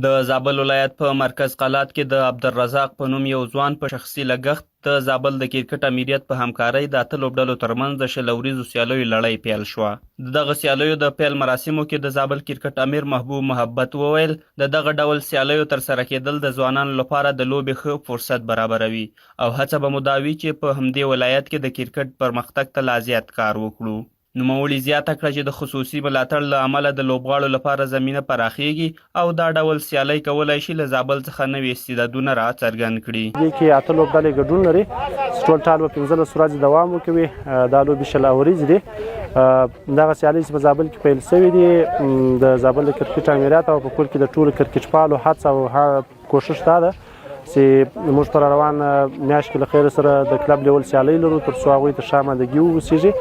د زابل ولایت په مرکز قلات کې د عبدالرزاق په نوم یو ځوان په شخصي لګښت د زابل د کرکټ امیریت په همکارۍ د 8 لوبډلو ترمنځ د 20 ورځو سیالیو لړۍ پیل شوه. د دغه سیالیو د پیل مراسمو کې د زابل کرکټ امیر محبوب محبت وویل د دغه ډول سیالیو ترسره کېدل د ځوانانو لپاره د لوبې ښه فرصت برابروي او هڅه به مو دا وي چې په همدې ولایت کې د کرکټ پرمختګ ته لا زیات کار وکړو. نوموړي زیاته کړه چې د خصوصي ملاتړ له امله د لوبغاړو لپاره زمینه پراخیږي او دا ډول سیالۍ کولی شي له زابل څخه نوي استعدادونه راڅرګند کړي. دې کې 8 لوبډلې ګډون لري چې ټول به 15 ورځې دوام وکوي. دا لوبې 20 ورځې دي. دغه سیالۍ چې په زابل کې پیل شوې دي د زابل د کرکټ امیریت او په کور کې د ټولو کرکټ پالو هڅه او کوشش دا ده چې موږ پر روان میاشت کې له خیر سره د کلب لیول سیالۍ لرو تر څو هغوی ته شامدګي ووسیږي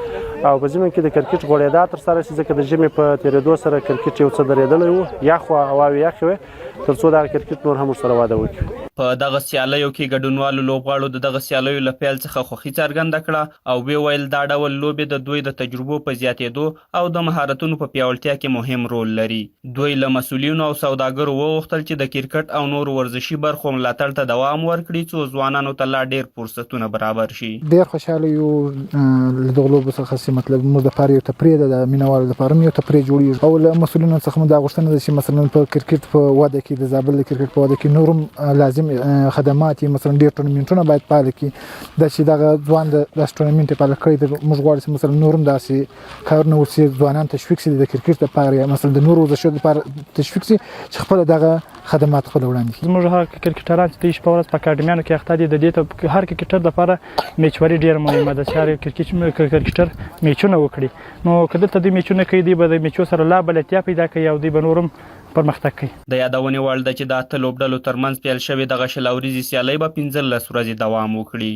او په ضمن کې د کرکټ غوړېدا ترسره شي ځکه د ژمي په تېرېدو سره کرکټ یو څه درېدلی و یخ وه هواوې یخې وې تر څو دغه کرکټ نور هم ورسره وده وکړي. په دغه سیالیو کې ګډونوالو لوبغاړو د دغه سیالیو له پیل څخه خوښي څرګنده کړه او ویل دا ډول لوبې د دوی د تجربو په زیاتېدو او د مهارتونو په پیاوړتیا کې مهم رول لري. دوی له مسؤلینو او سوداګرو وغوښتل چې د کرکټ او نورو ورزشي برخو ملاتړ ته دوام ورکړي څو ځوانانو ته لا ډېر فرصتونه برابر شي. ډېر خوشحاله یو له دغه لوبو څخه چې مطلب موږ دپاره یو تفریح ده د مینهوالو دپاره یو تفریح جوړېږي او له مسؤلینو څخه مو دا غوښتنه ده چې مثلا په کرکټ په وده کې د زابل د کرکټ په وده کې نور هم لازم خدمات مثلا ډېر ټورنمنټونه باید فعال کړي. دا چې دغه ځوان د داسې ټورنمنټ یې فعال کړی دی موږ غواړو چې مثلا نور هم داسې کارونه وشي ځوانان تشویق شي د کرکټ لپاره یا مثلا د نورو ورزشونو لپاره تشویق شي چې خپله دغه خدمات خپله وړاندې کړي. زموږ هغه کرکټران چې د شپه ورځ په اکاډمیانو کې اخته دي د دې ته هر کرکټر لپاره میچوري ډېر مهمه ده چې هر کرکټر میچونه وکړي. نو که دلته دوی میچونه کوي دوی به د میچو سره لا بلدتیا پیدا کوي او دوی به نور هم پرمختګ کوي. د یادونې وړ ده چې د 8 لوبډلو ترمنځ پیل شوې دغه 20 ورځې سیالۍ به 15 ورځې دوام وکړي.